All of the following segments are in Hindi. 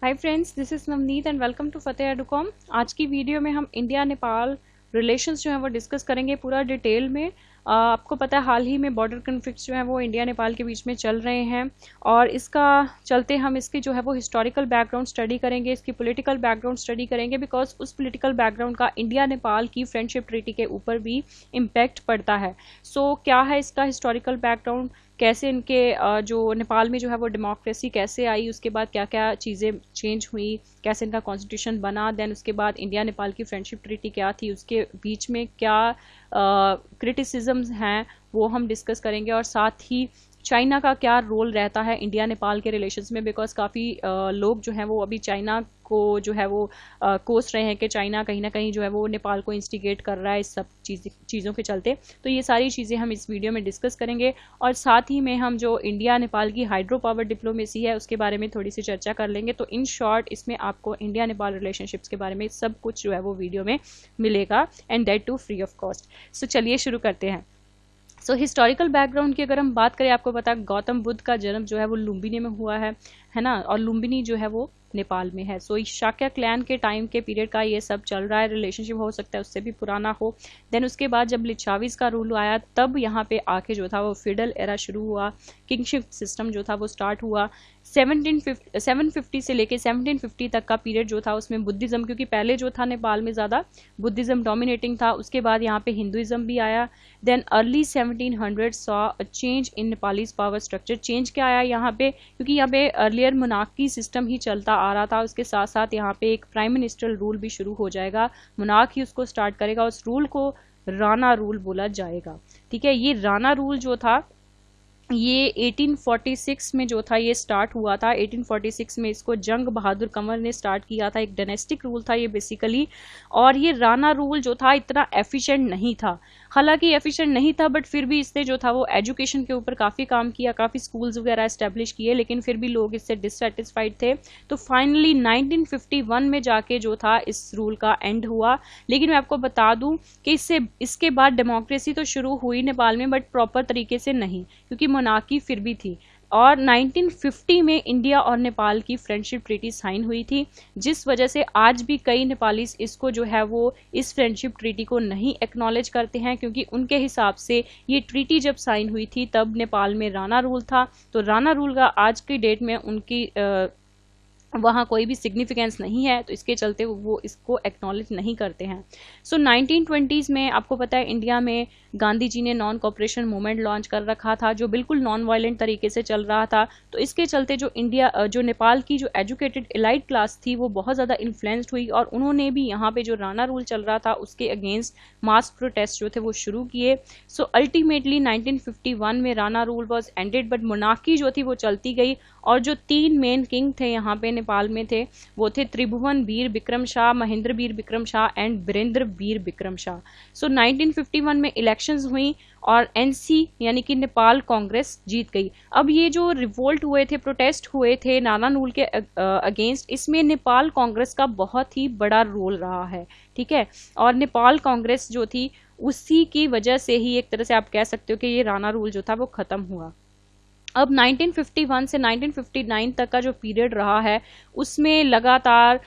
Hi friends, this is Navneet and welcome to Fateh Educom. आज की वीडियो में हम इंडिया नेपाल रिलेशंस जो है वो डिस्कस करेंगे पूरा डिटेल में। आपको पता है हाल ही में बॉर्डर कन्फ्लिक्ट्स जो है वो इंडिया नेपाल के बीच में चल रहे हैं और इसका चलते हम इसकी जो है वो हिस्टोरिकल बैकग्राउंड स्टडी करेंगे, इसकी पॉलिटिकल बैकग्राउंड स्टडी करेंगे बिकॉज उस पॉलिटिकल बैकग्राउंड का इंडिया नेपाल की फ्रेंडशिप ट्रीटी के ऊपर भी इम्पैक्ट पड़ता है। सो क्या है इसका हिस्टोरिकल बैकग्राउंड, कैसे इनके जो नेपाल में जो है वो डेमोक्रेसी कैसे आई, उसके बाद क्या क्या चीज़ें चेंज हुई, कैसे इनका कॉन्स्टिट्यूशन बना, देन उसके बाद इंडिया नेपाल की फ्रेंडशिप ट्रीटी क्या थी, उसके बीच में क्या क्रिटिसिज्म्स हैं वो हम डिस्कस करेंगे। और साथ ही चाइना का क्या रोल रहता है इंडिया नेपाल के रिलेशंस में, बिकॉज काफ़ी लोग जो हैं वो अभी चाइना को जो है वो कोस रहे हैं कि चाइना कहीं ना कहीं जो है वो नेपाल को इंस्टिगेट कर रहा है इस सब चीज़ों के चलते। तो ये सारी चीज़ें हम इस वीडियो में डिस्कस करेंगे और साथ ही में हम जो इंडिया नेपाल की हाइड्रो पावर डिप्लोमेसी है उसके बारे में थोड़ी सी चर्चा कर लेंगे। तो इन शॉर्ट इसमें आपको इंडिया नेपाल रिलेशनशिप्स के बारे में सब कुछ जो है वो वीडियो में मिलेगा and that too free of cost. So चलिए शुरू करते हैं। सो हिस्टोरिकल बैकग्राउंड की अगर हम बात करें, आपको पता है गौतम बुद्ध का जन्म जो है वो लुम्बिनी में हुआ है ना, और लुम्बिनी जो है वो नेपाल में है। सो इस शाक्य क्लैन के टाइम के पीरियड का ये सब चल रहा है, रिलेशनशिप हो सकता है उससे भी पुराना हो। देन उसके बाद जब लिच्छावीज का रूल आया तब यहाँ पे आके जो था वो फीडल एरा शुरू हुआ, किंगशिप सिस्टम जो था वो स्टार्ट हुआ। 750 से लेके 1750 तक का पीरियड जो था उसमें बुद्धिज़्म, क्योंकि पहले जो था नेपाल में ज़्यादा बुद्धिज़्म डोमिनेटिंग था, उसके बाद यहाँ पे हिंदुज़्म भी आया। Then early 1700 saw a change in Nepalese power structure. Change क्या आया यहाँ पे, क्योंकि यहाँ पे अर्लियर मोनार्की सिस्टम ही चलता आ रहा था, उसके साथ साथ यहाँ पे एक प्राइम मिनिस्ट्रियल रूल भी शुरू हो जाएगा, मोनार्क ही उसको स्टार्ट करेगा। उस रूल को राणा रूल बोला जाएगा। ठीक है, ये राणा रूल जो था ये 1846 में जो था ये स्टार्ट हुआ था। 1846 में इसको जंग बहादुर कंवर ने स्टार्ट किया था। एक डायनेस्टिक रूल था ये बेसिकली। और ये राणा रूल जो था इतना एफिशिएंट नहीं था, हालांकि एफिशिएंट नहीं था बट फिर भी इसने जो था वो एजुकेशन के ऊपर काफ़ी काम किया, काफ़ी स्कूल्स वगैरह एस्टेब्लिश किए, लेकिन फिर भी लोग इससे डिससेटिस्फाइड थे। तो फाइनली 1951 में जाके जो था इस रूल का एंड हुआ। लेकिन मैं आपको बता दूं कि इसके बाद डेमोक्रेसी तो शुरू हुई नेपाल में बट प्रॉपर तरीके से नहीं, क्योंकि मोनार्की फिर भी थी। और 1950 में इंडिया और नेपाल की फ्रेंडशिप ट्रीटी साइन हुई थी, जिस वजह से आज भी कई नेपालीज इसको जो है वो इस फ्रेंडशिप ट्रीटी को नहीं एक्नॉलेज करते हैं, क्योंकि उनके हिसाब से ये ट्रीटी जब साइन हुई थी तब नेपाल में राणा रूल था। तो राणा रूल का आज की डेट में उनकी वहाँ कोई भी सिग्निफिकेंस नहीं है, तो इसके चलते वो इसको एक्नॉलेज नहीं करते हैं। सो 1920s में आपको पता है इंडिया में गांधी जी ने नॉन कॉपरेशन मूवमेंट लॉन्च कर रखा था जो बिल्कुल नॉन वायलेंट तरीके से चल रहा था। तो इसके चलते जो नेपाल की जो एजुकेटेड एलाइट क्लास थी वो बहुत ज़्यादा इन्फ्लुएंस्ड हुई और उन्होंने भी यहाँ पे जो राणा रूल चल रहा था उसके अगेंस्ट मास प्रोटेस्ट जो थे वो शुरू किए। सो अल्टीमेटली 1951 में Rana rule was ended but monarchy जो थी वो चलती गई। और जो 3 मेन किंग थे यहाँ पे नेपाल में थे वो थे त्रिभुवन वीर विक्रम शाह, महेंद्र वीर विक्रम शाह एंड वीरेंद्र वीर विक्रम शाह। सो 1951 में इलेक्शंस हुई और एनसी यानी कि नेपाल कांग्रेस जीत गई। अब ये जो रिवोल्ट हुए थे, प्रोटेस्ट हुए थे राणा रूल के अगेंस्ट, इसमें नेपाल कांग्रेस का बहुत ही बड़ा रोल रहा है। ठीक है, और नेपाल कांग्रेस जो थी उसी की वजह से ही एक तरह से आप कह सकते हो कि ये राणा रूल जो था वो खत्म हुआ। अब 1951 से 1959 तक का जो पीरियड रहा है उसमें लगातार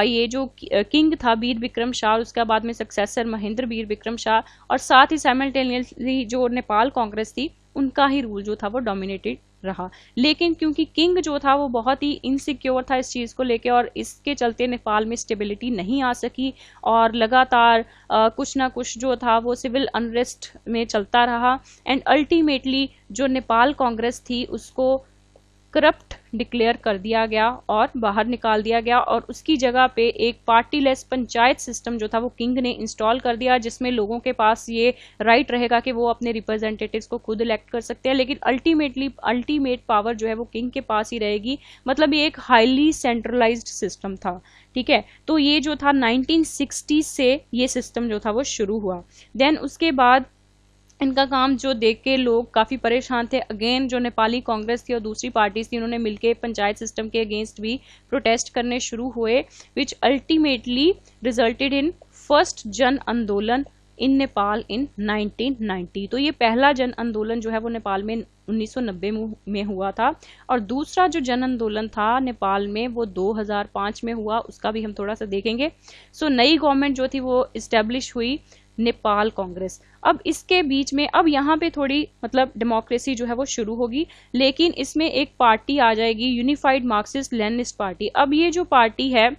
ये जो किंग था वीर विक्रम शाह, उसके बाद में सक्सेसर महेंद्र वीर विक्रम शाह, और साथ ही साइमल्टेनियसली जो नेपाल कांग्रेस थी उनका ही रूल जो था वो डोमिनेटेड रहा। लेकिन क्योंकि किंग जो था वो बहुत ही इनसिक्योर था इस चीज़ को लेके और इसके चलते नेपाल में स्टेबिलिटी नहीं आ सकी और लगातार कुछ ना कुछ जो था वो सिविल अनरेस्ट में चलता रहा। एंड अल्टीमेटली जो नेपाल कांग्रेस थी उसको करप्ट डिक्लेयर कर दिया गया और बाहर निकाल दिया गया और उसकी जगह पे एक पार्टीलेस पंचायत सिस्टम जो था वो किंग ने इंस्टॉल कर दिया, जिसमें लोगों के पास ये राइट रहेगा कि वो अपने रिप्रेजेंटेटिव्स को खुद इलेक्ट कर सकते हैं, लेकिन अल्टीमेट पावर जो है वो किंग के पास ही रहेगी। मतलब ये एक हाईली सेंट्रलाइज्ड सिस्टम था। ठीक है, तो ये जो था 1960 से ये सिस्टम जो था वो शुरू हुआ। देन उसके बाद इनका काम जो देख के लोग काफ़ी परेशान थे। अगेन जो नेपाली कांग्रेस थी और दूसरी पार्टीज थी उन्होंने मिलके पंचायत सिस्टम के अगेंस्ट भी प्रोटेस्ट करने शुरू हुए, which ultimately resulted in first जन आंदोलन इन नेपाल इन 1990। तो ये पहला जन आंदोलन जो है वो नेपाल में 1990 में हुआ था, और दूसरा जो जन आंदोलन था नेपाल में वो 2005 में हुआ, उसका भी हम थोड़ा सा देखेंगे। सो नई गवर्नमेंट जो थी वो इस्टेब्लिश हुई, नेपाल कांग्रेस। अब इसके बीच में अब यहाँ पे थोड़ी मतलब डेमोक्रेसी जो है वो शुरू होगी, लेकिन इसमें एक पार्टी आ जाएगी, यूनिफाइड मार्क्सिस्ट लेनिनिस्ट पार्टी। अब ये जो पार्टी है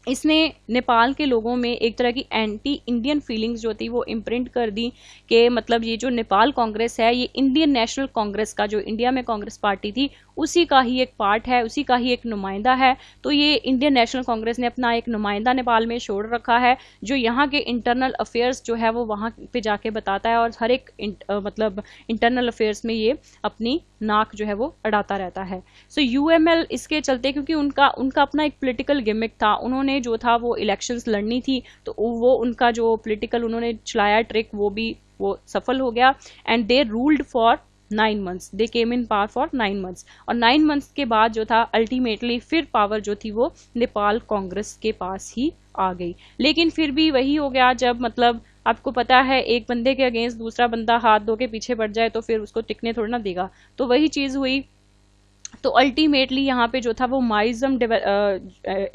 इसने नेपाल के लोगों में एक तरह की एंटी इंडियन फीलिंग्स जो थी वो इम्प्रिंट कर दी, कि मतलब ये जो नेपाल कांग्रेस है ये इंडियन नेशनल कांग्रेस का, जो इंडिया में कांग्रेस पार्टी थी उसी का ही एक पार्ट है, उसी का ही एक नुमाइंदा है। तो ये इंडियन नेशनल कांग्रेस ने अपना एक नुमाइंदा नेपाल में छोड़ रखा है, जो यहाँ के इंटरनल अफेयर्स जो है वो वहाँ पे जाके बताता है, और हर एक मतलब इंटरनल अफेयर्स में ये अपनी नाक जो है वो अड़ाता रहता है। सो यूएमएल इसके चलते, क्योंकि उनका अपना एक पॉलिटिकल गिमिक था, उन्होंने जो था वो इलेक्शंस लड़नी थी, तो वो उनका जो पॉलिटिकल उन्होंने चलाया ट्रिक वो सफल हो गया। And they ruled for 9 months, they came in power for 9 months, और 9 months के बाद जो था अल्टीमेटली फिर पावर जो थी वो नेपाल कांग्रेस के पास ही आ गई। लेकिन फिर भी वही हो गया, जब मतलब आपको पता है एक बंदे के अगेंस्ट दूसरा बंदा हाथ धो के पीछे बढ़ जाए तो फिर उसको टिकने थोड़ा ना देगा, तो वही चीज हुई। तो अल्टीमेटली यहाँ पे जो था वो माओइज्म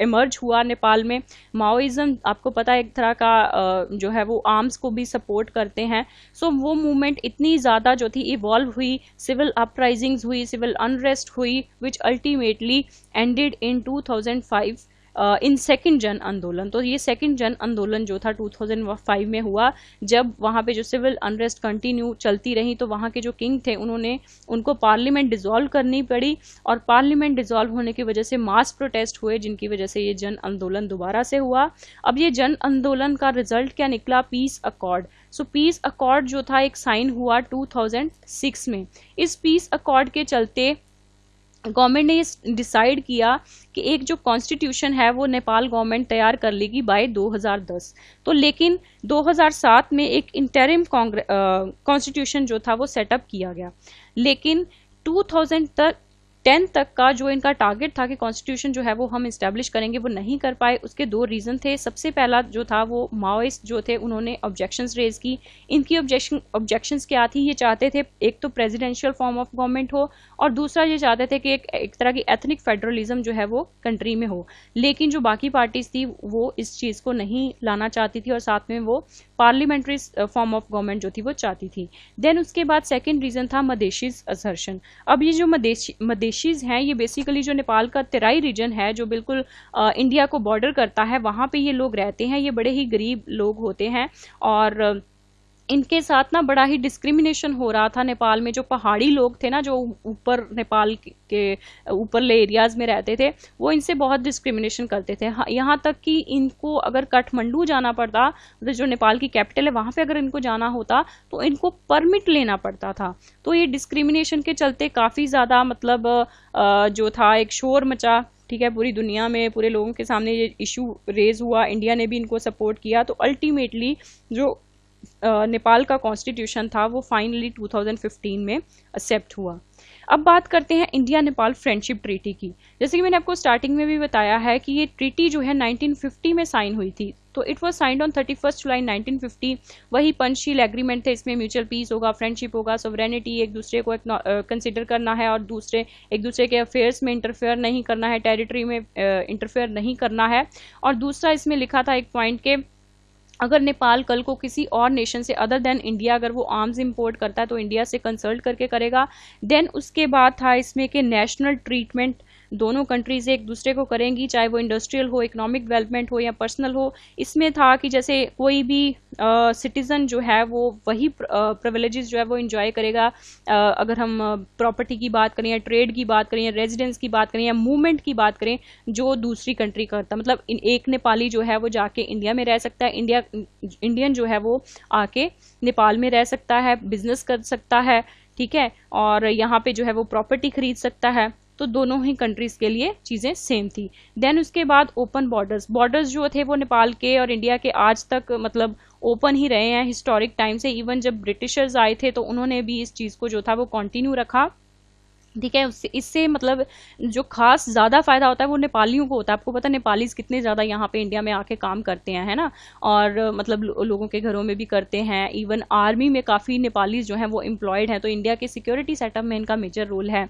इमर्ज हुआ नेपाल में। माओइज्म आपको पता है एक तरह का जो है वो आर्म्स को भी सपोर्ट करते हैं। सो वो मूवमेंट इतनी ज़्यादा जो थी इवॉल्व हुई, सिविल अपराइजिंग्स हुई, सिविल अनरेस्ट हुई, which ultimately ended in 2005 in second जन आंदोलन। तो ये सेकंड जन आंदोलन जो था 2005 में हुआ, जब वहाँ पे जो सिविल अनरेस्ट कंटिन्यू चलती रही, तो वहाँ के जो किंग थे उनको पार्लियामेंट डिसॉल्व करनी पड़ी, और पार्लियामेंट डिसॉल्व होने की वजह से मास प्रोटेस्ट हुए, जिनकी वजह से ये जन आंदोलन दोबारा से हुआ। अब ये जन आंदोलन का रिजल्ट क्या निकला? Peace accord. So peace accord जो था एक साइन हुआ 2006 में। इस पीस अकॉर्ड के चलते गवर्नमेंट ने ये डिसाइड किया कि एक जो कॉन्स्टिट्यूशन है वो नेपाल गवर्नमेंट तैयार कर लेगी बाय 2010। तो लेकिन 2007 में एक इंटरिम कॉन्स्टिट्यूशन जो था वो सेटअप किया गया, लेकिन 2010 तक का जो इनका टारगेट था कि कॉन्स्टिट्यूशन जो है वो हम इस्टेब्लिश करेंगे, वो नहीं कर पाए। उसके 2 रीज़न थे। सबसे पहला जो था वो माओइस्ट जो थे उन्होंने ऑब्जेक्शंस रेज की। इनकी ऑब्जेक्शंस क्या थी? ये चाहते थे एक तो प्रेसिडेंशियल फॉर्म ऑफ गवर्नमेंट हो, और दूसरा ये चाहते थे कि एक तरह की एथनिक फेडरलिज्म जो है वो कंट्री में हो। लेकिन जो बाकी पार्टीज थी वो इस चीज़ को नहीं लाना चाहती थी, और साथ में वो पार्लियामेंट्री फॉर्म ऑफ गवर्नमेंट जो थी वो चाहती थी। देन उसके बाद सेकेंड रीज़न था मदेशीज असर्शन। अब ये जो मदेशीज हैं ये बेसिकली जो नेपाल का तेराई रीजन है जो बिल्कुल इंडिया को बॉर्डर करता है, वहाँ पे ये लोग रहते हैं। ये बड़े ही गरीब लोग होते हैं, और इनके साथ ना बड़ा ही डिस्क्रिमिनेशन हो रहा था नेपाल में। जो पहाड़ी लोग थे ना, जो ऊपर नेपाल के ऊपरले एरियाज में रहते थे, वो इनसे बहुत डिस्क्रिमिनेशन करते थे। यहाँ तक कि इनको अगर काठमांडू जाना पड़ता, जो नेपाल की कैपिटल है, वहाँ पे अगर इनको जाना होता तो इनको परमिट लेना पड़ता था। तो ये डिस्क्रिमिनेशन के चलते काफ़ी ज़्यादा मतलब जो था एक शोर मचा, ठीक है, पूरी दुनिया में, पूरे लोगों के सामने ये इशू रेज हुआ। इंडिया ने भी इनको सपोर्ट किया। तो अल्टीमेटली जो नेपाल का कॉन्स्टिट्यूशन था वो फाइनली 2015 में एक्सेप्ट हुआ। अब बात करते हैं इंडिया नेपाल फ्रेंडशिप ट्रीटी की। जैसे कि मैंने आपको स्टार्टिंग में भी बताया है कि ये ट्रीटी जो है 1950 में साइन हुई थी। तो इट वाज साइंड ऑन 31 जुलाई 1950। वही पंचशील एग्रीमेंट थे। इसमें म्यूचुअल पीस होगा, फ्रेंडशिप होगा, सॉवरेनिटी, एक दूसरे को कंसिडर करना है, और एक दूसरे के अफेयर्स में इंटरफेयर नहीं करना है, टेरिटरी में इंटरफेयर नहीं करना है। और दूसरा इसमें लिखा था एक पॉइंट के अगर नेपाल कल को किसी और नेशन से अदर देन इंडिया अगर वो आर्म्स इंपोर्ट करता है तो इंडिया से कंसल्ट करके करेगा। देन उसके बाद था इसमें कि नेशनल ट्रीटमेंट दोनों कंट्रीज एक दूसरे को करेंगी, चाहे वो इंडस्ट्रियल हो, इकोनॉमिक डेवलपमेंट हो या पर्सनल हो। इसमें था कि जैसे कोई भी सिटीजन जो है वो वही प्रिविलेजेस जो है वो इंजॉय करेगा। अगर हम प्रॉपर्टी की बात करें या ट्रेड की बात करें या रेजिडेंस की बात करें या मूवमेंट की बात करें जो दूसरी कंट्री करता, मतलब एक नेपाली जो है वो जाके इंडिया में रह सकता है, इंडियन जो है वो आके नेपाल में रह सकता है, बिजनेस कर सकता है, ठीक है, और यहाँ पे जो है वो प्रॉपर्टी खरीद सकता है। तो दोनों ही कंट्रीज के लिए चीज़ें सेम थी। देन उसके बाद ओपन बॉर्डर्स जो थे वो नेपाल के और इंडिया के आज तक मतलब ओपन ही रहे हैं हिस्टोरिक टाइम से। इवन जब ब्रिटिशर्स आए थे तो उन्होंने भी इस चीज़ को जो था वो कंटिन्यू रखा। ठीक है। उससे इससे मतलब जो खास ज़्यादा फ़ायदा होता है वो नेपालियों को होता है। आपको पता है नेपालीज कितने ज़्यादा यहाँ पे इंडिया में आके काम करते हैं, है ना। और मतलब लोगों के घरों में भी करते हैं। इवन आर्मी में काफ़ी नेपालीज जो हैं वो एम्प्लॉयड हैं, तो इंडिया के सिक्योरिटी सेटअप में इनका मेजर रोल है।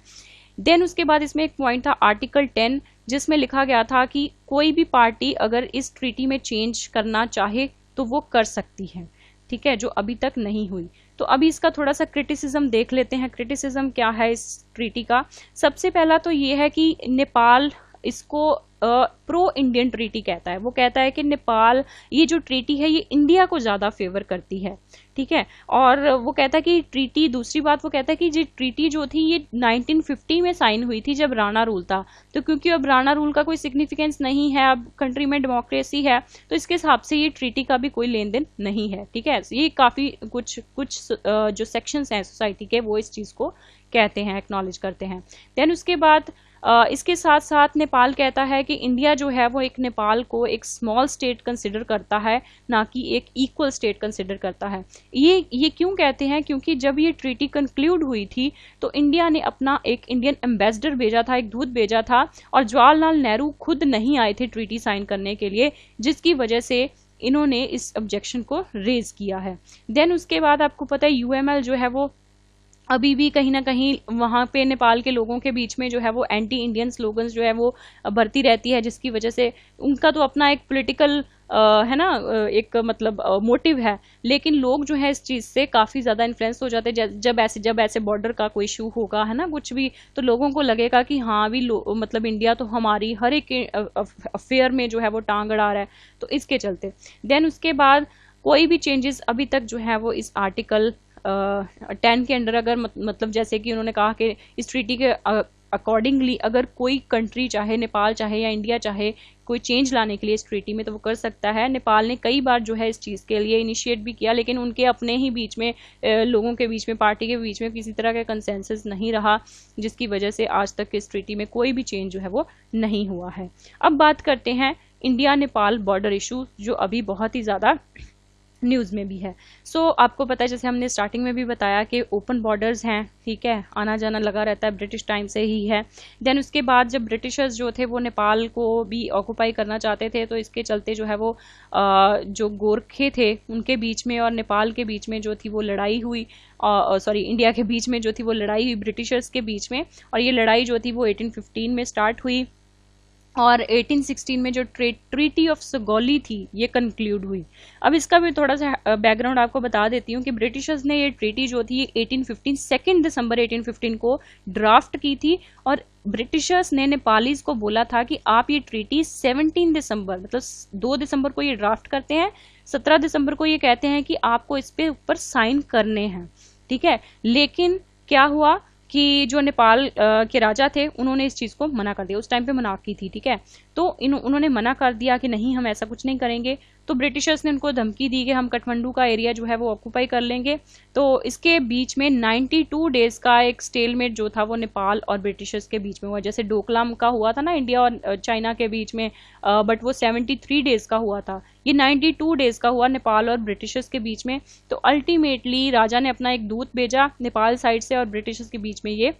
देन उसके बाद इसमें एक पॉइंट था आर्टिकल 10, जिसमें लिखा गया था कि कोई भी पार्टी अगर इस ट्रीटी में चेंज करना चाहे तो वो कर सकती है, ठीक है, जो अभी तक नहीं हुई। तो अभी इसका थोड़ा सा क्रिटिसिज्म देख लेते हैं। क्रिटिसिज्म क्या है इस ट्रीटी का? सबसे पहला तो ये है कि नेपाल इसको प्रो इंडियन ट्रीटी कहता है। वो कहता है कि नेपाल, ये जो ट्रीटी है ये इंडिया को ज़्यादा फेवर करती है, ठीक है। और वो कहता है कि ट्रीटी, दूसरी बात वो कहता है कि ये ट्रीटी जो थी ये 1950 में साइन हुई थी जब राणा रूल था। तो क्योंकि अब राणा रूल का कोई सिग्निफिकेंस नहीं है, अब कंट्री में डेमोक्रेसी है, तो इसके हिसाब से ये ट्रीटी का भी कोई लेन देन नहीं है, ठीक है। ये काफ़ी कुछ जो सेक्शंस हैं सोसाइटी के वो इस चीज़ को कहते हैं, एक्नॉलेज करते हैं। देन उसके बाद इसके साथ साथ नेपाल कहता है कि इंडिया जो है वो एक नेपाल को एक स्मॉल स्टेट कंसिडर करता है, ना कि एक इक्वल स्टेट कंसिडर करता है। ये क्यों कहते हैं? क्योंकि जब ये ट्रीटी कंक्लूड हुई थी तो इंडिया ने अपना एक इंडियन एम्बेसडर भेजा था, एक दूत भेजा था, और जवाहरलाल नेहरू खुद नहीं आए थे ट्रीटी साइन करने के लिए, जिसकी वजह से इन्होंने इस ऑब्जेक्शन को रेज किया है। देन उसके बाद आपको पता है यूएमएल जो है वो अभी भी कहीं ना कहीं वहाँ पे नेपाल के लोगों के बीच में जो है वो एंटी इंडियन स्लोगन्स जो है वो बढ़ती रहती है, जिसकी वजह से उनका तो अपना एक पॉलिटिकल है ना, एक मतलब मोटिव है, लेकिन लोग जो है इस चीज़ से काफ़ी ज़्यादा इन्फ्लुएंस हो जाते हैं। जब ऐसे बॉर्डर का कोई इशू होगा, है ना, कुछ भी, तो लोगों को लगेगा कि हाँ भी मतलब इंडिया तो हमारी हर एक अफेयर में जो है वो टांग अड़ा रहा है, तो इसके चलते। देन उसके बाद कोई भी चेंजेस अभी तक जो है वो इस आर्टिकल 10 के अंडर अगर मतलब जैसे कि उन्होंने कहा कि इस ट्रीटी के अकॉर्डिंगली अगर कोई कंट्री चाहे, नेपाल चाहे या इंडिया चाहे, कोई चेंज लाने के लिए इस ट्रीटी में, तो वो कर सकता है। नेपाल ने कई बार जो है इस चीज़ के लिए इनिशिएट भी किया, लेकिन उनके अपने ही बीच में लोगों के बीच में, पार्टी के बीच में किसी तरह का कंसेंसस नहीं रहा, जिसकी वजह से आज तक इस ट्रीटी में कोई भी चेंज जो है वो नहीं हुआ है। अब बात करते हैं इंडिया नेपाल बॉर्डर इशू, जो अभी बहुत ही ज़्यादा न्यूज़ में भी है। आपको पता है, जैसे हमने स्टार्टिंग में भी बताया कि ओपन बॉर्डर्स हैं, ठीक है, आना जाना लगा रहता है, ब्रिटिश टाइम से ही है। देन उसके बाद जब ब्रिटिशर्स जो थे वो नेपाल को भी ऑक्यूपाई करना चाहते थे, तो इसके चलते जो है वो जो गोरखे थे उनके बीच में और नेपाल के बीच में जो थी वो लड़ाई हुई, सॉरी इंडिया के बीच में जो थी वो लड़ाई हुई ब्रिटिशर्स के बीच में, और ये लड़ाई जो थी वो 1815 में स्टार्ट हुई, और 1816 में जो ट्रीटी ऑफ सुगौली थी ये कंक्लूड हुई। अब इसका भी थोड़ा सा बैकग्राउंड आपको बता देती हूँ कि ब्रिटिशर्स ने ये ट्रीटी जो थी 1815 2 दिसंबर 1815 को ड्राफ्ट की थी, और ब्रिटिशर्स ने नेपालीज को बोला था कि आप ये ट्रीटी 17 दिसंबर मतलब 2 दिसंबर को ये ड्राफ्ट करते हैं, 17 दिसंबर को ये कहते हैं कि आपको इस पे ऊपर साइन करने हैं, ठीक है। लेकिन क्या हुआ कि जो नेपाल के राजा थे उन्होंने इस चीज़ को मना कर दिया। उस टाइम पे मनार्की थी, ठीक है, तो उन्होंने मना कर दिया कि नहीं, हम ऐसा कुछ नहीं करेंगे। तो ब्रिटिशर्स ने उनको धमकी दी कि हम काठमांडू का एरिया जो है वो ऑक्यूपाई कर लेंगे। तो इसके बीच में 92 डेज का एक स्टेलमेट जो था वो नेपाल और ब्रिटिशर्स के बीच में हुआ, जैसे डोकलाम का हुआ था ना इंडिया और चाइना के बीच में, बट वो 73 डेज का हुआ था, ये 92 डेज का हुआ नेपाल और ब्रिटिशर्स के बीच में। तो अल्टीमेटली राजा ने अपना एक दूत भेजा नेपाल साइड से, और ब्रिटिशर्स के बीच में ये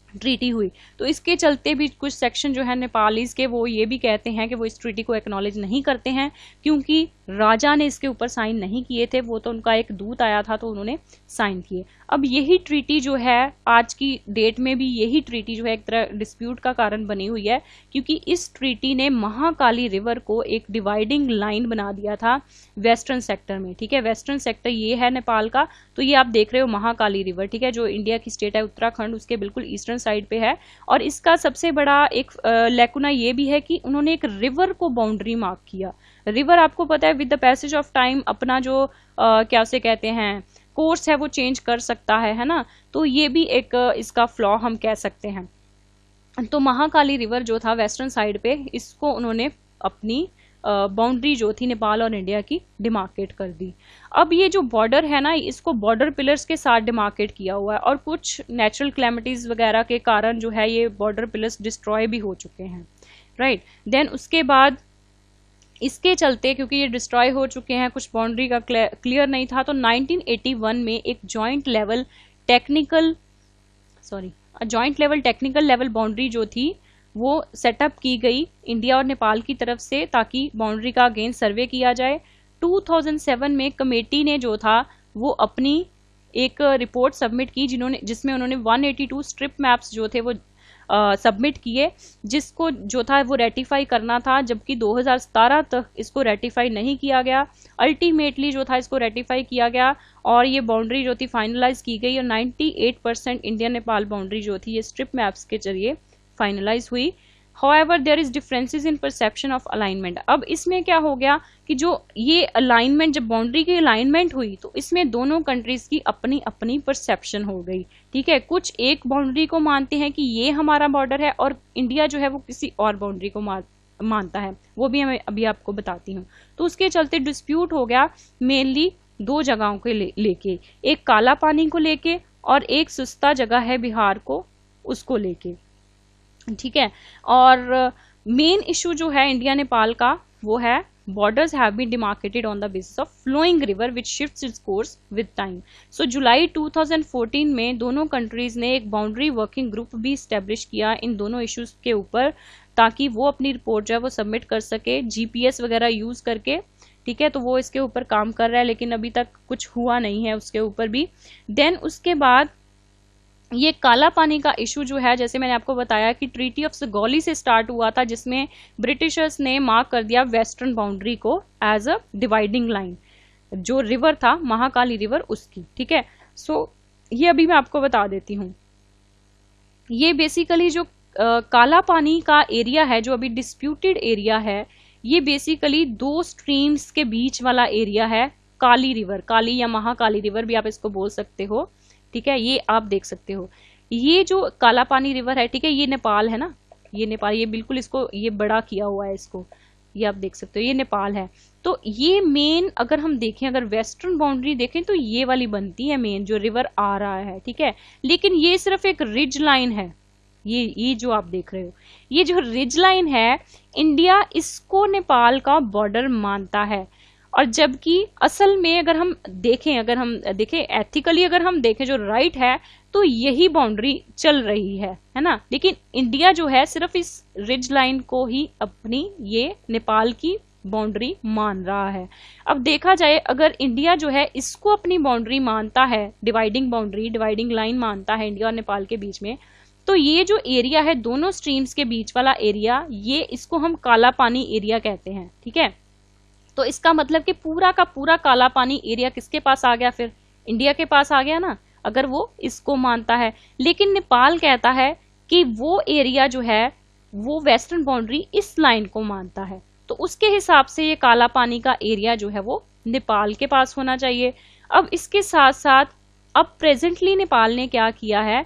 ट्रीटी हुई। तो इसके चलते भी कुछ सेक्शन जो है नेपालीज के वो ये भी कहते हैं कि वो इस ट्रीटी को एक्नॉलेज नहीं करते हैं, क्योंकि राजा ने इसके ऊपर साइन नहीं किए थे, वो तो उनका एक दूत आया था तो उन्होंने साइन किए। अब यही ट्रीटी जो है आज की डेट में भी यही ट्रीटी जो है एक तरह डिस्प्यूट का कारण बनी हुई है, क्योंकि इस ट्रीटी ने महाकाली रिवर को एक डिवाइडिंग लाइन बना दिया था वेस्टर्न सेक्टर में, ठीक है। वेस्टर्न सेक्टर ये है नेपाल का, तो ये आप देख रहे हो महाकाली रिवर, ठीक है, जो इंडिया की स्टेट है उत्तराखंड उसके बिल्कुल ईस्टर्न साइड पे है। और इसका सबसे बड़ा एक लैकुना ये भी है कि उन्होंने एक रिवर को बाउंड्री मार्क किया। रिवर आपको पता है with the passage of time अपना जो क्या उसे कहते हैं कोर्स है वो चेंज कर सकता है ना, तो ये भी एक इसका फ्लॉ हम कह सकते हैं। तो महाकाली रिवर जो था वेस्टर्न साइड पे, इसको उन्होंने अपनी बाउंड्री जो थी नेपाल और इंडिया की डिमार्केट कर दी। अब ये जो बॉर्डर है ना, इसको बॉर्डर पिलर्स के साथ डिमार्केट किया हुआ है, और कुछ नेचुरल क्लैमिटीज वगैरह के कारण जो है ये बॉर्डर पिलर्स डिस्ट्रॉय भी हो चुके हैं, राइट। देन उसके बाद इसके चलते क्योंकि ये डिस्ट्रॉय हो चुके हैं, कुछ बाउंड्री का क्लियर नहीं था, तो 1981 में एक joint level technical joint level technical level boundary जो थी वो सेटअप की गई इंडिया और नेपाल की तरफ से, ताकि बाउंड्री का अगेन सर्वे किया जाए। 2007 में कमेटी ने जो था वो अपनी एक रिपोर्ट सबमिट की जिसमें उन्होंने 182 स्ट्रिप मैप्स जो थे वो सबमिट किए, जिसको जो था वो रेटिफाई करना था, जबकि 2017 तक इसको रेटिफाई नहीं किया गया। अल्टीमेटली जो था इसको रेटिफाई किया गया और ये बाउंड्री जो थी फाइनलाइज की गई और 98% इंडिया नेपाल बाउंड्री जो थी ये स्ट्रिप मैप्स के जरिए फाइनलाइज हुई। However, there is differences in perception of alignment। अब इसमें क्या हो गया कि जो ये अलाइनमेंट, जब बाउंड्री की अलाइनमेंट हुई तो इसमें दोनों कंट्रीज की अपनी अपनी परसेप्शन हो गई। ठीक है, कुछ एक बाउंड्री को मानते हैं कि ये हमारा बॉर्डर है और इंडिया जो है वो किसी और बाउंड्री को मानता है, वो भी मैं अभी आपको बताती हूँ। तो उसके चलते डिस्प्यूट हो गया मेनली दो जगहों के लेके, एक काला पानी को लेके और एक सुस्ता जगह है बिहार को, उसको लेके। ठीक है, और मेन इशू जो है इंडिया नेपाल का वो है borders have been demarcated on the basis of flowing river which shifts its course with time। So जुलाई 2014 में दोनों कंट्रीज ने एक बाउंड्री वर्किंग ग्रुप भी स्टैब्लिश किया इन दोनों इश्यूज के ऊपर, ताकि वो अपनी रिपोर्ट जो है वो सबमिट कर सके जीपीएस वगैरह यूज करके। ठीक है, तो वो इसके ऊपर काम कर रहा है, लेकिन अभी तक कुछ हुआ नहीं है उसके ऊपर भी। देन उसके बाद ये काला पानी का इशू जो है, जैसे मैंने आपको बताया कि ट्रीटी ऑफ सगौली से स्टार्ट हुआ था, जिसमें ब्रिटिशर्स ने मार्क कर दिया वेस्टर्न बाउंड्री को एज अ डिवाइडिंग लाइन, जो रिवर था महाकाली रिवर उसकी। ठीक है, सो ये अभी मैं आपको बता देती हूँ। ये बेसिकली जो काला पानी का एरिया है, जो अभी डिस्प्यूटेड एरिया है, ये बेसिकली दो स्ट्रीम्स के बीच वाला एरिया है। काली रिवर, काली या महाकाली रिवर भी आप इसको बोल सकते हो। ठीक है, ये आप देख सकते हो, ये जो काला पानी रिवर है, ठीक है, ये नेपाल है ना, ये नेपाल, ये बिल्कुल इसको ये बड़ा किया हुआ है इसको, ये आप देख सकते हो, ये नेपाल है। तो ये मेन अगर हम देखें, अगर वेस्टर्न बाउंड्री देखें तो ये वाली बनती है मेन, जो रिवर आ रहा है। ठीक है, लेकिन ये सिर्फ एक रिज लाइन है, ये जो आप देख रहे हो, ये जो रिज लाइन है, इंडिया इसको नेपाल का बॉर्डर मानता है। और जबकि असल में अगर हम देखें एथिकली, अगर हम देखें जो राइट है, तो यही बाउंड्री चल रही है ना, लेकिन इंडिया जो है सिर्फ इस रिज लाइन को ही अपनी ये नेपाल की बाउंड्री मान रहा है। अब देखा जाए, अगर इंडिया जो है इसको अपनी बाउंड्री मानता है, डिवाइडिंग लाइन मानता है इंडिया और नेपाल के बीच में, तो ये जो एरिया है दोनों स्ट्रीम्स के बीच वाला एरिया, ये इसको हम काला पानी एरिया कहते हैं। ठीक है, तो इसका मतलब कि पूरा का पूरा काला पानी एरिया किसके पास आ गया, फिर इंडिया के पास आ गया ना, अगर वो इसको मानता है। लेकिन नेपाल कहता है कि वो एरिया जो है वो वेस्टर्न बाउंड्री इस लाइन को मानता है, तो उसके हिसाब से ये काला पानी का एरिया जो है वो नेपाल के पास होना चाहिए। अब इसके साथ साथ अब प्रेजेंटली नेपाल ने क्या किया है,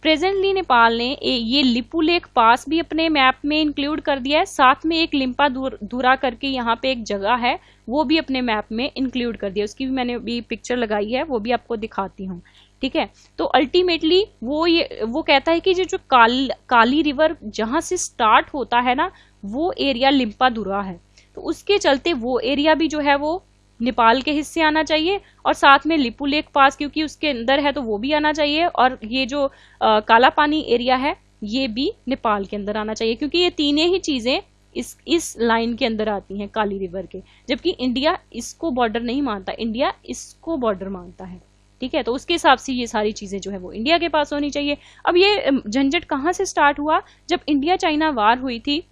प्रेजेंटली नेपाल ने ये लिपुलेख पास भी अपने मैप में इंक्लूड कर दिया है, साथ में एक लिम्पा धुरा करके यहाँ पे एक जगह है वो भी अपने मैप में इंक्लूड कर दिया, उसकी भी मैंने अभी पिक्चर लगाई है, वो भी आपको दिखाती हूँ। ठीक है, तो अल्टीमेटली वो कहता है कि जो काली रिवर जहां से स्टार्ट होता है ना, वो एरिया लिम्पा धुरा है, तो उसके चलते वो एरिया भी जो है वो नेपाल के हिस्से आना चाहिए, और साथ में लिपुलेख पास क्योंकि उसके अंदर है तो वो भी आना चाहिए, और ये जो काला पानी एरिया है ये भी नेपाल के अंदर आना चाहिए, क्योंकि ये तीनों ही चीजें इस लाइन के अंदर आती हैं काली रिवर के, जबकि इंडिया इसको बॉर्डर नहीं मानता, इंडिया इसको बॉर्डर मानता है। ठीक है, तो उसके हिसाब से ये सारी चीजें जो है वो इंडिया के पास होनी चाहिए। अब ये झंझट कहाँ से स्टार्ट हुआ, जब इंडिया चाइना वार हुई थी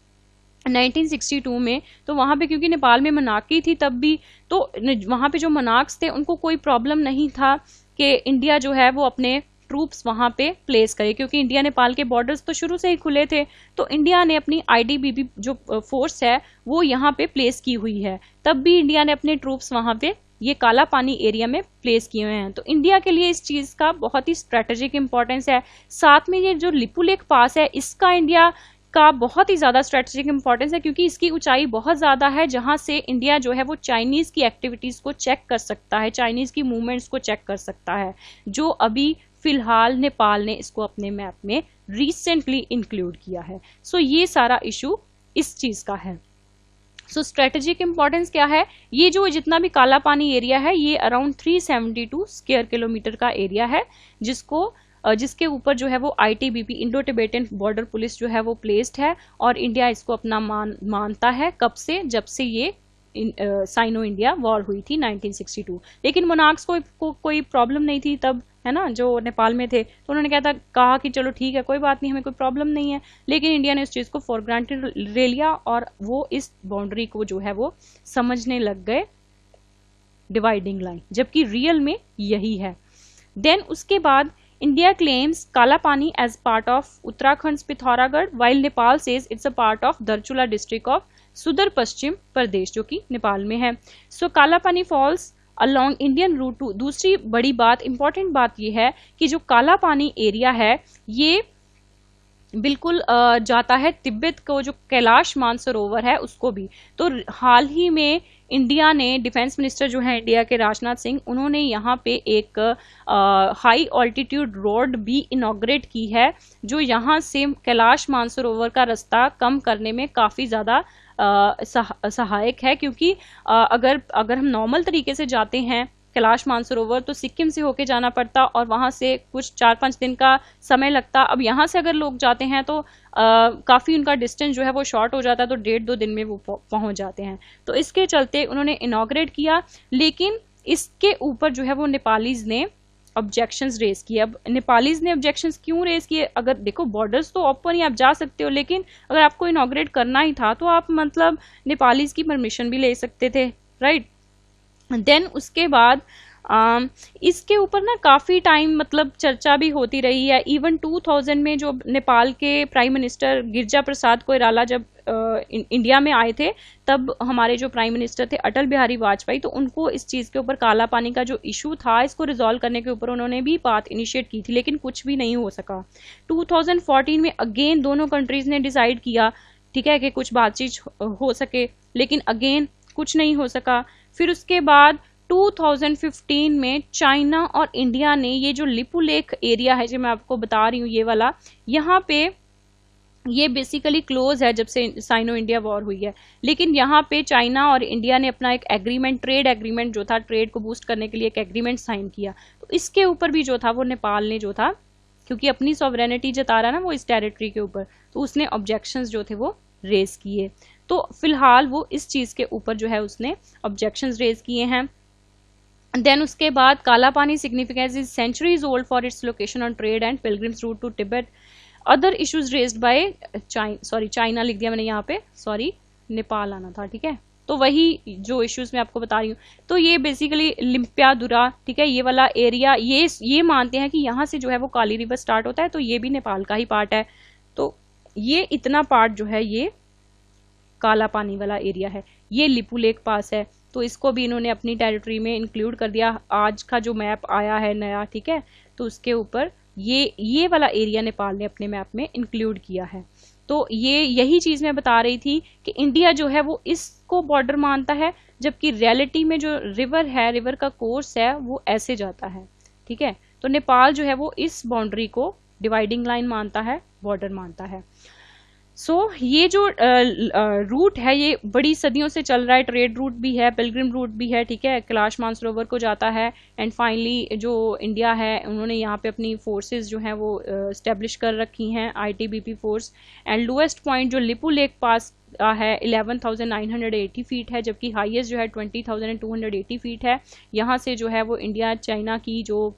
1962 में, तो वहां पे क्योंकि नेपाल में मनाकी थी तब भी, तो वहां पे जो मनाक्स थे उनको कोई प्रॉब्लम नहीं था कि इंडिया जो है वो अपने ट्रूप्स वहां पे प्लेस करे, क्योंकि इंडिया नेपाल के बॉर्डर्स तो शुरू से ही खुले थे, तो इंडिया ने अपनी आईटीबीपी जो फोर्स है वो यहाँ पे प्लेस की हुई है, तब भी इंडिया ने अपने ट्रूप्स वहां पे ये काला पानी एरिया में प्लेस किए हुए हैं। तो इंडिया के लिए इस चीज का बहुत ही स्ट्रेटेजिक इंपॉर्टेंस है। साथ में ये जो लिपुलेख पास है, इसका इंडिया का बहुत ही ज्यादा स्ट्रेटेजिक इंपॉर्टेंस है, क्योंकि इसकी ऊंचाई बहुत ज्यादा है, जहां से इंडिया जो है वो चाइनीज की एक्टिविटीज को चेक कर सकता है, चाइनीज की मूवमेंट्स को चेक कर सकता है, जो अभी फिलहाल नेपाल ने इसको अपने मैप में रिसेंटली इंक्लूड किया है। सो ये सारा इशू इस चीज का है। सो स्ट्रेटेजिक इंपॉर्टेंस क्या है, ये जो जितना भी काला पानी एरिया है ये अराउंड 372 स्क्वायर किलोमीटर का एरिया है, जिसको जिसके ऊपर जो है वो ITBP Indo Tibetan border police जो है वो प्लेस्ड है, और इंडिया इसको अपना मानता है। कब से? जब से ये साइनो इंडिया वॉर हुई थी 1962। लेकिन मोनार्क्स को कोई प्रॉब्लम नहीं थी तब, है ना, जो नेपाल में थे, तो उन्होंने कहा कि चलो ठीक है, कोई बात नहीं, हमें कोई प्रॉब्लम नहीं है। लेकिन इंडिया ने उस चीज़ को फॉर ग्रांटेड ले लिया और वो इस बाउंड्री को जो है वो समझने लग गए डिवाइडिंग लाइन, जबकि रियल में यही है। देन उसके बाद India claims Kala Pani as part of Uttarakhand Pithoragarh, while Nepal says it's a part of Darchula district of Sudur Paschim प्रदेश, जो कि नेपाल में है। So Kala Pani falls along Indian route to. दूसरी बड़ी बात, इंपॉर्टेंट बात यह है कि जो काला पानी एरिया है ये बिल्कुल जाता है तिब्बत को, जो कैलाश मानसरोवर है उसको भी। तो हाल ही में इंडिया ने, डिफेंस मिनिस्टर जो है इंडिया के राजनाथ सिंह, उन्होंने यहाँ पे एक हाई ऑल्टीट्यूड रोड भी इनॉग्रेट की है, जो यहाँ से कैलाश मानसरोवर का रास्ता कम करने में काफ़ी ज़्यादा सहायक है। क्योंकि अगर हम नॉर्मल तरीके से जाते हैं कैलाश मानसरोवर तो सिक्किम से होके जाना पड़ता और वहाँ से कुछ 4-5 दिन का समय लगता। अब यहाँ से अगर लोग जाते हैं तो काफ़ी उनका डिस्टेंस जो है वो शॉर्ट हो जाता है, तो 1.5-2 दिन में वो पहुँच जाते हैं। तो इसके चलते उन्होंने इनॉग्रेट किया, लेकिन इसके ऊपर जो है वो नेपालीज ने ऑब्जेक्शंस रेज किए। अब नेपालीज ने ऑब्जेक्शंस क्यों रेज किए? अगर देखो, बॉर्डर्स तो ओपन ही आप जा सकते हो, लेकिन अगर आपको इनॉग्रेट करना ही था तो आप मतलब नेपालीज की परमिशन भी ले सकते थे, राइट। देन उसके बाद इसके ऊपर ना काफ़ी टाइम मतलब चर्चा भी होती रही है। इवन 2000 में जो नेपाल के प्राइम मिनिस्टर गिरिजा प्रसाद कोइराला जब इंडिया में आए थे, तब हमारे जो प्राइम मिनिस्टर थे अटल बिहारी वाजपेयी, तो उनको इस चीज़ के ऊपर, काला पानी का जो इशू था, इसको रिजॉल्व करने के ऊपर उन्होंने भी बात इनिशिएट की थी, लेकिन कुछ भी नहीं हो सका। 2014 में अगेन दोनों कंट्रीज ने डिसाइड किया, ठीक है, कि कुछ बातचीत हो सके, लेकिन अगेन कुछ नहीं हो सका। फिर उसके बाद 2015 में चाइना और इंडिया ने ये जो लिपू लेक एरिया है, जो मैं आपको बता रही हूँ, ये वाला, यहाँ पे ये बेसिकली क्लोज है जब से साइनो इंडिया वॉर हुई है। लेकिन यहाँ पे चाइना और इंडिया ने अपना एक एग्रीमेंट, ट्रेड एग्रीमेंट जो था, ट्रेड को बूस्ट करने के लिए एक एग्रीमेंट साइन किया। तो इसके ऊपर भी जो था वो नेपाल ने जो था, क्योंकि अपनी सॉवरेनिटी जता रहा ना वो इस टेरिटरी के ऊपर, तो उसने ऑब्जेक्शंस जो थे वो रेज किए। तो फिलहाल वो इस चीज़ के ऊपर जो है उसने ऑब्जेक्शंस रेज किए हैं। देन उसके बाद Kala Pani significance is centuries old for its location on trade and pilgrims route to Tibet. Other issues raised by China लिख दिया मैंने यहाँ पे, सॉरी नेपाल आना था, ठीक है। तो वही जो इश्यूज मैं आपको बता रही हूँ, तो ये बेसिकली लिम्पियादुरा, ठीक है, ये वाला एरिया, ये मानते हैं कि यहाँ से जो है वो काली रिवर स्टार्ट होता है, तो ये भी नेपाल का ही पार्ट है। तो ये इतना पार्ट जो है ये काला पानी वाला एरिया है, ये लिपू लेक पास है, तो इसको भी इन्होंने अपनी टेरिटरी में इंक्लूड कर दिया। आज का जो मैप आया है नया, ठीक है, तो उसके ऊपर ये वाला एरिया नेपाल ने अपने मैप में इंक्लूड किया है। तो यही चीज़ मैं बता रही थी कि इंडिया जो है वो इसको बॉर्डर मानता है, जबकि रियलिटी में जो रिवर है, रिवर का कोर्स है, वो ऐसे जाता है, ठीक है। तो नेपाल जो है वो इस बाउंड्री को डिवाइडिंग लाइन मानता है, बॉर्डर मानता है। ये जो रूट है ये बड़ी सदियों से चल रहा है, ट्रेड रूट भी है, पिलग्रिम रूट भी है, ठीक है, कैलाश मानसरोवर को जाता है। एंड फाइनली जो इंडिया है, उन्होंने यहाँ पे अपनी फोर्सेस जो हैं वो इस्टेब्लिश कर रखी हैं, ITBP force. And lowest point जो लिपू लेक पास है 11,980 फीट है, जबकि हाईएस्ट जो है 20,280 फीट है। यहाँ से जो है वो इंडिया चाइना की जो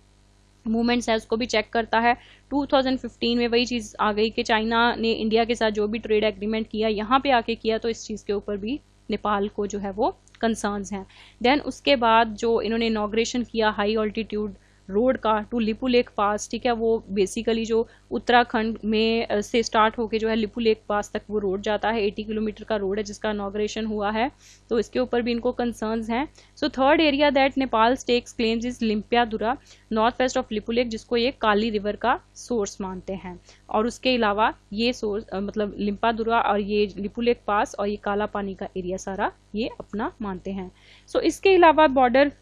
मूवमेंट्स है उसको भी चेक करता है। 2015 में वही चीज़ आ गई कि चाइना ने इंडिया के साथ जो भी ट्रेड एग्रीमेंट किया, यहाँ पे आके किया, तो इस चीज़ के ऊपर भी नेपाल को जो है वो कंसर्न्स हैं। देन उसके बाद जो इन्होंने इनॉग्रेशन किया हाई ऑल्टीट्यूड रोड का टू लिपू लेक पास, ठीक है, वो बेसिकली जो उत्तराखंड में से स्टार्ट होके जो है लिपू लेक पास तक वो रोड जाता है, 80 किलोमीटर का रोड है जिसका इनॉग्रेशन हुआ है। तो इसके ऊपर भी इनको कंसर्न्स हैं। So third area that Nepal stakes claims is Limpiyadhura north west of Lipu Lekh, जिसको ये काली रिवर का सोर्स मानते हैं। और उसके अलावा ये सोर्स मतलब लिम्पियादुरा और ये लिपू लेक पास और ये काला पानी का एरिया सारा ये अपना मानते हैं। सो इसके अलावा बॉर्डर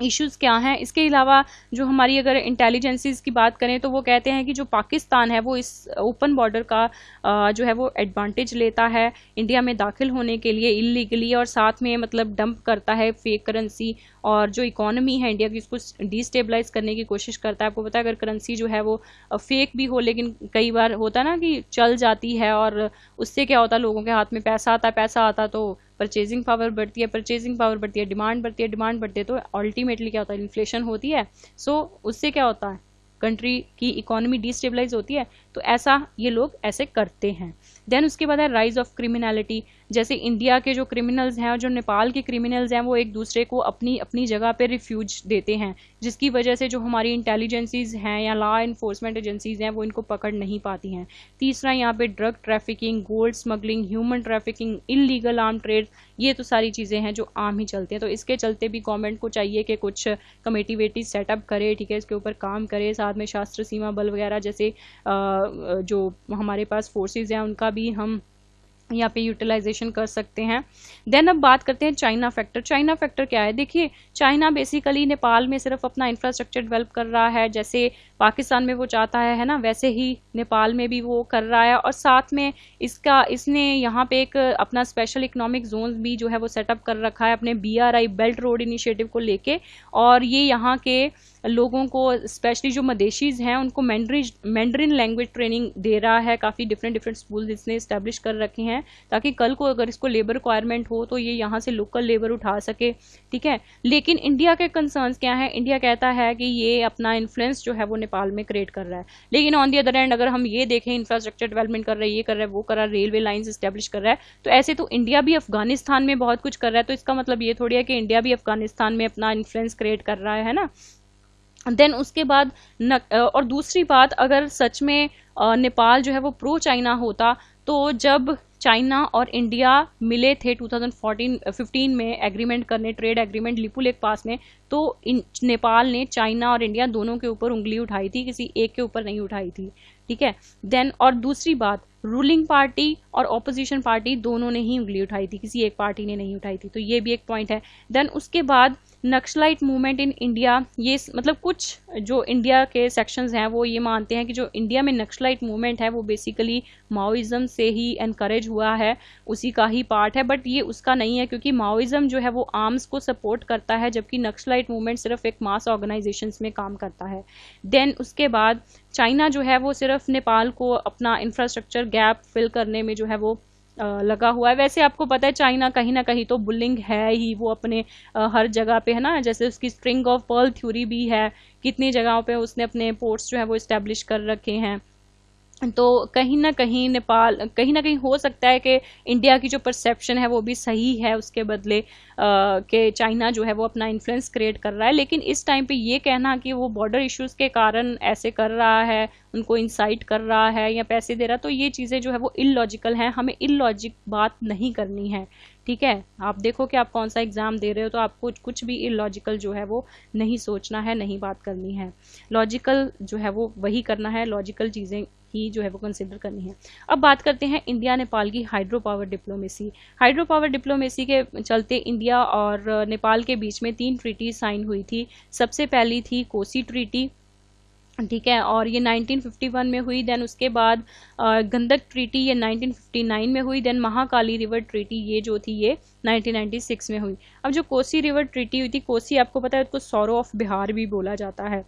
इश्यूज़ क्या हैं। इसके अलावा जो हमारी अगर इंटेलिजेंसीज की बात करें तो वो कहते हैं कि जो पाकिस्तान है वो इस ओपन बॉर्डर का जो है वो एडवांटेज लेता है इंडिया में दाखिल होने के लिए इलीगली, और साथ में मतलब डंप करता है फेक करेंसी, और जो इकोनॉमी है इंडिया की उसको डिस्टेबलाइज करने की कोशिश करता है। आपको पता है अगर करेंसी जो है वो फेक भी हो, लेकिन कई बार होता है ना कि चल जाती है, और उससे क्या होता है लोगों के हाथ में पैसा आता तो परचेजिंग पावर बढ़ती है, परचेजिंग पावर बढ़ती है, डिमांड बढ़ती है, डिमांड बढ़ती है, तो अल्टीमेटली क्या होता है इन्फ्लेशन होती है। सो उससे क्या होता है कंट्री की इकोनॉमी डिस्टेबलाइज होती है। तो ऐसा ये लोग ऐसे करते हैं। देन उसके बाद है राइज ऑफ क्रिमिनलिटी। जैसे इंडिया के जो क्रिमिनल्स हैं और जो नेपाल के क्रिमिनल्स हैं वो एक दूसरे को अपनी अपनी जगह पे रिफ्यूज देते हैं, जिसकी वजह से जो हमारी इंटेलिजेंसीज हैं या लॉ इन्फोर्समेंट एजेंसीज हैं वो इनको पकड़ नहीं पाती हैं। तीसरा यहाँ पे drug trafficking, gold smuggling, human trafficking, illegal arm trade, ये तो सारी चीज़ें हैं जो आम ही चलती हैं। तो इसके चलते भी गवर्नमेंट को चाहिए कि कुछ कमेटी वेटी सेटअप करे, ठीक है, इसके ऊपर काम करे। साथ में शास्त्र सीमा बल वगैरह जैसे जो हमारे पास फोर्सेस हैं उनका भी हम यहाँ पे यूटिलाइजेशन कर सकते हैं। देन अब बात करते हैं चाइना फैक्टर। चाइना फैक्टर क्या है? देखिए चाइना बेसिकली नेपाल में सिर्फ अपना इंफ्रास्ट्रक्चर डेवलप कर रहा है, जैसे पाकिस्तान में वो चाहता है ना, वैसे ही नेपाल में भी वो कर रहा है। और साथ में इसने यहाँ पे एक अपना स्पेशल इकोनॉमिक जोन भी जो है वो सेटअप कर रखा है अपने BRI बेल्ट रोड इनिशिएटिव को लेके। और ये यहाँ के लोगों को स्पेशली जो मदेशीज हैं उनको मैंड्रिन लैंग्वेज ट्रेनिंग दे रहा है। काफ़ी डिफरेंट स्कूल इसने इस्टेब्लिश कर रखे हैं ताकि कल को अगर इसको लेबर रिक्वायरमेंट हो तो ये यहाँ से लोकल लेबर उठा सके, ठीक है। लेकिन इंडिया के कंसर्न्स क्या है? इंडिया कहता है कि ये अपना इन्फ्लुएंस जो है वो नेपाल में क्रिएट कर रहा है। लेकिन ऑन दी अदर एंड अगर हम ये देखें इंफ्रास्ट्रक्चर डेवलपमेंट कर रहा है, ये कर रहा है, वो कर रहा है, रेलवे लाइन्स इस्टेब्लिश कर रहा है, तो ऐसे तो इंडिया भी अफगानिस्तान में बहुत कुछ कर रहा है। तो इसका मतलब ये थोड़ी है कि इंडिया भी अफगानिस्तान में अपना इन्फ्लुएंस क्रिएट कर रहा है ना। देन उसके बाद और दूसरी बात, अगर सच में नेपाल जो है वो प्रो चाइना होता तो जब चाइना और इंडिया मिले थे 2015 में एग्रीमेंट करने, ट्रेड एग्रीमेंट लिपुलेख पास में, तो नेपाल ने चाइना और इंडिया दोनों के ऊपर उंगली उठाई थी, किसी एक के ऊपर नहीं उठाई थी, ठीक है। देन और दूसरी बात, रूलिंग पार्टी और ऑपोजिशन पार्टी दोनों ने ही उंगली उठाई थी, किसी एक पार्टी ने नहीं उठाई थी, तो ये भी एक पॉइंट है। देन उसके बाद नक्सलाइट मूवमेंट इन इंडिया, ये मतलब कुछ जो इंडिया के सेक्शंस हैं वो ये मानते हैं कि जो इंडिया में नक्सलाइट मूवमेंट है वो बेसिकली माओइज्म से ही एनकरेज हुआ है, उसी का ही पार्ट है। बट ये उसका नहीं है क्योंकि माओइज्म जो है वो आर्म्स को सपोर्ट करता है, जबकि नक्सलाइट मूवमेंट सिर्फ एक मास ऑर्गेनाइजेशंस में काम करता है। देन उसके बाद चाइना जो है वो सिर्फ नेपाल को अपना इंफ्रास्ट्रक्चर गैप फिल करने में जो है वो लगा हुआ है। वैसे आपको पता है चाइना कहीं ना कहीं तो बुलिंग है ही, वो अपने हर जगह पे है ना, जैसे उसकी स्ट्रिंग ऑफ पर्ल थ्योरी भी है, कितनी जगहों पे उसने अपने पोर्ट्स जो है वो इस्टेब्लिश कर रखे हैं। तो कहीं ना कहीं नेपाल, कहीं ना कहीं हो सकता है कि इंडिया की जो परसेप्शन है वो भी सही है उसके बदले कि चाइना जो है वो अपना इन्फ्लुएंस क्रिएट कर रहा है। लेकिन इस टाइम पे ये कहना कि वो बॉर्डर इश्यूज के कारण ऐसे कर रहा है, उनको इंसाइट कर रहा है या पैसे दे रहा है, तो ये चीज़ें जो है वो इलॉजिकल हैं। हमें इलॉजिक बात नहीं करनी है, ठीक है। आप देखो कि आप कौन सा एग्जाम दे रहे हो तो आपको कुछ भी इलॉजिकल जो है वो नहीं सोचना है, नहीं बात करनी है। लॉजिकल जो है वो वही करना है, लॉजिकल चीज़ें ही जो है वो कंसिडर करनी है। अब बात करते हैं इंडिया नेपाल की hydro power diplomacy. Hydro power diplomacy के चलते इंडिया और नेपाल के बीच में 3 ट्रीटी साइन हुई थी। सबसे पहली थी कोसी ट्रीटी, ठीक है, और ये 1951 में हुई। देन उसके बाद गंडक ट्रीटी ये 1959 में हुई। देन महाकाली रिवर ट्रीटी ये जो थी ये 1996 में हुई। अब जो कोसी रिवर ट्रीटी हुई थी, कोसी आपको पता है उसको सौरो ऑफ बिहार भी बोला जाता है।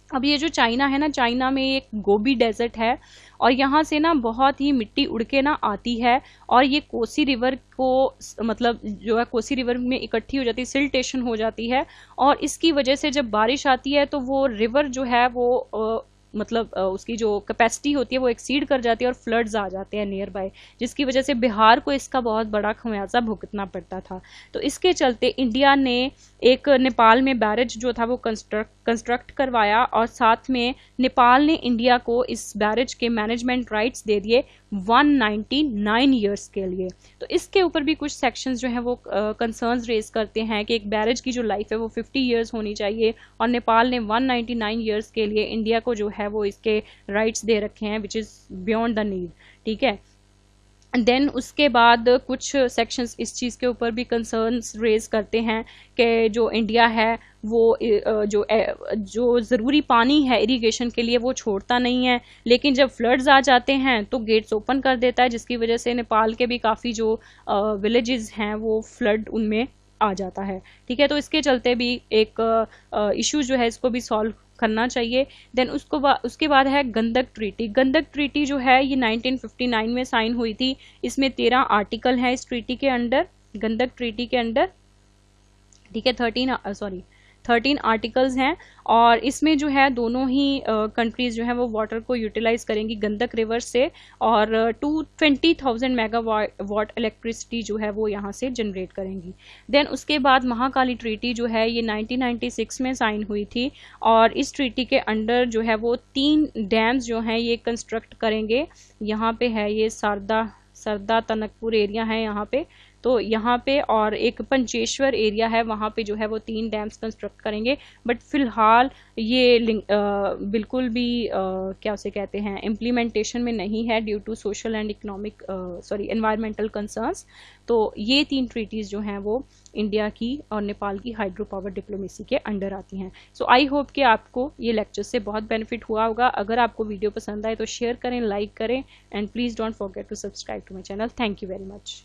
अब ये जो चाइना है ना, चाइना में एक गोबी डेजर्ट है और यहाँ से ना बहुत ही मिट्टी उड़ के ना आती है और ये कोसी रिवर को मतलब जो है कोसी रिवर में इकट्ठी हो जाती है, सिल्टेशन हो जाती है और इसकी वजह से जब बारिश आती है तो वो रिवर जो है वो मतलब उसकी जो कैपेसिटी होती है वो एक्सीड कर जाती है और फ्लड्स आ जाते हैं नियर बाय, जिसकी वजह से बिहार को इसका बहुत बड़ा खमियाजा भुगतना पड़ता था। तो इसके चलते इंडिया ने एक नेपाल में बैरेज जो था वो कंस्ट्रक्ट करवाया और साथ में नेपाल ने इंडिया को इस बैरेज के मैनेजमेंट राइट्स दे दिए 199 ईयर्स के लिए। तो इसके ऊपर भी कुछ सेक्शंस जो हैं वो कंसर्न्स रेज करते हैं कि एक बैरेज की जो लाइफ है वो 50 ईयर्स होनी चाहिए और नेपाल ने 199 ईयर्स के लिए इंडिया को जो है वो इसके राइट्स दे रखे हैं which is beyond the need, ठीक है। देन उसके बाद कुछ सेक्शंस इस चीज़ के ऊपर भी कंसर्न्स रेज करते हैं कि जो इंडिया है वो जो ज़रूरी पानी है इरिगेशन के लिए वो छोड़ता नहीं है, लेकिन जब फ्लड्स आ जाते हैं तो गेट्स ओपन कर देता है, जिसकी वजह से नेपाल के भी काफ़ी जो विलेजेस हैं वो फ्लड उनमें आ जाता है। ठीक है, तो इसके चलते भी एक इशू जो है इसको भी सॉल्व करना चाहिए। देन उसके बाद है गंदक ट्रीटी। गंदक ट्रीटी जो है ये 1959 में साइन हुई थी। इसमें 13 आर्टिकल हैं इस ट्रीटी के अंडर, गंदक ट्रीटी के अंडर। ठीक है, 13 आर्टिकल्स हैं और इसमें जो है दोनों ही कंट्रीज जो है वो वाटर को यूटिलाइज करेंगी गंदक रिवर से, और 220,000 मेगावाट इलेक्ट्रिसिटी जो है वो यहाँ से जनरेट करेंगी। देन उसके बाद महाकाली ट्रीटी जो है ये 1996 में साइन हुई थी और इस ट्रीटी के अंडर जो है वो 3 डैम्स जो हैं ये कंस्ट्रक्ट करेंगे। यहाँ पे है ये सरदा तनकपुर एरिया है यहाँ पे, तो यहाँ पे और एक पंचेश्वर एरिया है वहाँ पे जो है वो 3 डैम्स कंस्ट्रक्ट करेंगे। बट फिलहाल ये बिल्कुल भी क्या उसे कहते हैं इम्प्लीमेंटेशन में नहीं है due to social and economic environmental concerns. तो ये 3 ट्रीटीज़ जो हैं वो इंडिया की और नेपाल की हाइड्रो पावर डिप्लोमेसी के अंडर आती हैं। सो आई होप कि आपको ये लेक्चर से बहुत बेनिफिट हुआ होगा। अगर आपको वीडियो पसंद आए तो शेयर करें, लाइक करें and please don't forget to subscribe to my channel. Thank you very much.